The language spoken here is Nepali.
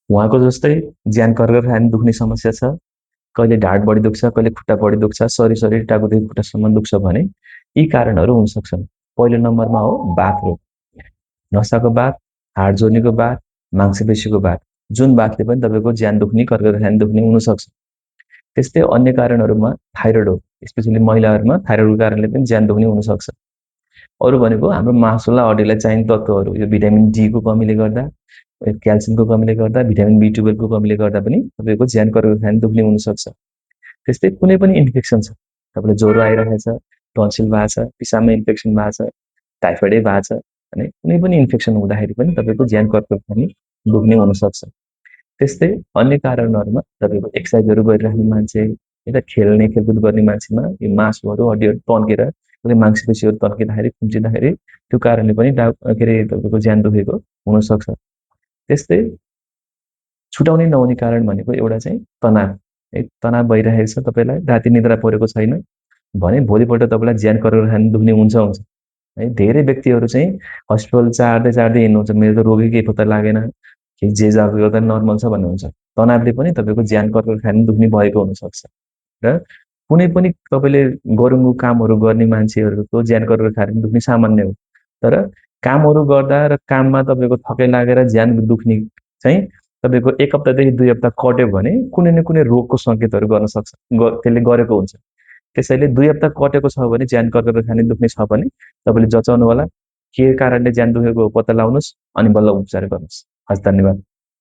उहाँको जस्तै ज्यान कर्कर खाने दुख्ने समस्या छ, कहिले ढाड बढी दुख्छ, कहिले खुट्टा बढी दुख्छ, शरीर टाउकोदेखि खुट्टासम्म दुख्छ भने यी कारणहरू हुन सक्छन्। पहिलो नम्बरमा हो बाथ रोग, नसाको बाथ, हाड जोर्नीको बाथ, मांसपेशीको बाथ, जुन बाथले पनि तपाईँको ज्यान दुख्ने, कर्कर खाने दुख्ने हुनसक्छ। त्यस्तै अन्य कारणहरूमा थाइरोइड हो, स्पेसली महिलाहरूमा थाइरोइडको कारणले पनि ज्यान दुख्ने हुनसक्छ। अरू भनेको हाम्रो मासुलाई हड्डीलाई चाहिने तत्त्वहरू, यो भिटामिन डीको कमीले गर्दा, क्याल्सियमको कमीले गर्दा, भिटामिन B12को कमीले गर्दा पनि तपाईँको ज्यान कर्कर खाने दुख्ने हुनसक्छ। त्यस्तै कुनै पनि इन्फेक्सन छ, तपाईँलाई ज्वरो आइरहेको छ, टन्सिल भएको छ, पिसाबमा इन्फेक्सन भएको छ, टाइफोइडै भएको छ भने कुनै पनि इन्फेक्सन हुँदाखेरि पनि तपाईँको ज्यान कर्कर खाने दुख्ने हुनसक्छ। त्यस्तै अन्य कारणहरूमा तपाईँको एक्सर्साइजहरू गरिराख्ने मान्छे, यता खेलकुद गर्ने मान्छेमा यो मासुहरू हड्डीहरू तन्केर मांसपेशीहरू तन्किँदाखेरि खुम्चिँदाखेरि त्यो कारणले पनि के अरे तपाईँको ज्यान दुखेको हुनसक्छ। त्यस्तै छुटाउनै नहुने कारण भनेको एउटा चाहिँ तनाव। है तनाव भइरहेको छ तपाईँलाई, राति निद्रा परेको छैन भने भोलिपल्ट तपाईँलाई ज्यान कर्कर खाने दुख्ने हुन्छ। है धेरै व्यक्तिहरू चाहिँ हस्पिटल चार्दै हिँड्नुहुन्छ, मेरो त रोगै केही पत्ता लागेन, कि जे जाँच गर्दा नर्मल छ भन्नुहुन्छ। तनावले पनि तपाईँको ज्यान कर्कर खाने दुख्ने भएको हुनसक्छ। र कुनै पनि तपाईँले गरुङ्गो कामहरू गर्ने मान्छेहरूको ज्यान कर्कर खाने दुख्ने सामान्य हो। तर कामहरू गर्दा र काममा तपाईँको थकाइ लागेर ज्यान दुख्ने चाहिँ तपाईँको 1 हप्तादेखि 2 हप्ता कट्यो भने कुनै न कुनै रोगको सङ्केतहरू गर्न सक्छ, त्यसले गरेको हुन्छ। त्यसैले 2 हप्ता कटेको छ भने ज्यान कर्कर खाने दुख्ने छ भने तपाईँले जचाउनु होला, के कारणले ज्यान दुखेको हो पत्ता लगाउनुहोस् अनि बल्ल उपचार गर्नुहोस्। हस्, धन्यवाद।